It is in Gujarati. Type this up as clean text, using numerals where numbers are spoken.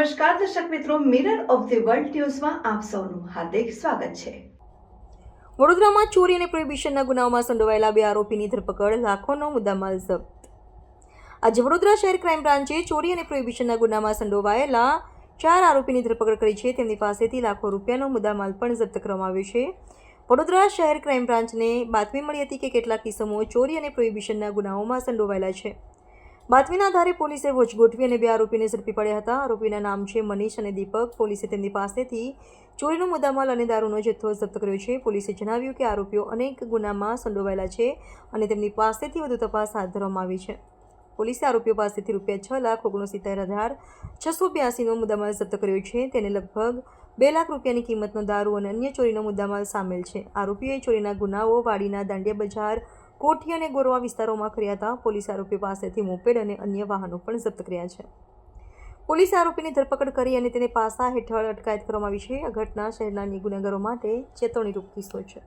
નમસ્કાર દર્શક મિત્રો, મિરર ઓફ ધી વર્લ્ડ ન્યૂઝમાં આપ સૌનું હાર્દિક સ્વાગત છે। વડોદરામાં ચોરી અને પ્રોહિબિશનના ગુનાઓમાં સંડોવાયેલા 2 આરોપીની ધરપકડ, લાખોનો મુદ્દામાલ જપ્ત। આજે વડોદરા શહેર ક્રાઇમ બ્રાન્ચે ચોરી અને પ્રોહિબિશનના ગુનામાં સંડોવાયેલા 4 આરોપીની ધરપકડ કરી છે। તેમની પાસેથી લાખો રૂપિયાનો મુદ્દામાલ પણ જપ્ત કરવામાં આવ્યો છે। વડોદરા શહેર ક્રાઇમ બ્રાન્ચને બાતમી મળી હતી કે કેટલાક કિસ્સાઓ ચોરી અને પ્રોહિબિશનના ગુનાઓમાં સંડોવાયેલા છે। બાતમીના આધારે પોલીસે વોચ ગોઠવી અને 2 આરોપીને ઝડપી પડ્યા હતા। આરોપીના નામ છે મનીષ અને દીપક। પોલીસે તેમની પાસેથી ચોરીનો મુદ્દામાલ અને દારૂનો જથ્થો જપ્ત કર્યો છે। પોલીસે જણાવ્યું કે આરોપીઓ અનેક ગુનામાં સંડોવાયેલા છે અને તેમની પાસેથી વધુ તપાસ હાથ ધરવામાં આવી છે। પોલીસે આરોપીઓ પાસેથી ₹6,69,682નો મુદ્દામાલ જપ્ત કર્યો છે। તેને લગભગ 2 લાખ રૂપિયાની કિંમતનો દારૂ અને અન્ય ચોરીનો મુદ્દામાલ સામેલ છે। આરોપીઓએ ચોરીના ગુનાઓ વાડીના દાંડિયા બજાર, કોઠી અને ગોરવા વિસ્તારોમાં કર્યા હતા। પોલીસે આરોપીઓ પાસેથી મોપેડ અને અન્ય વાહનો પણ જપ્ત કર્યા છે। પોલીસે આરોપીની ધરપકડ કરી અને તેને પાસા હેઠળ અટકાયત કરવામાં આવી છે। આ ઘટના શહેરના અન્ય ગુનેગારો માટે ચેતવણીરૂપ કિસ્સો છે।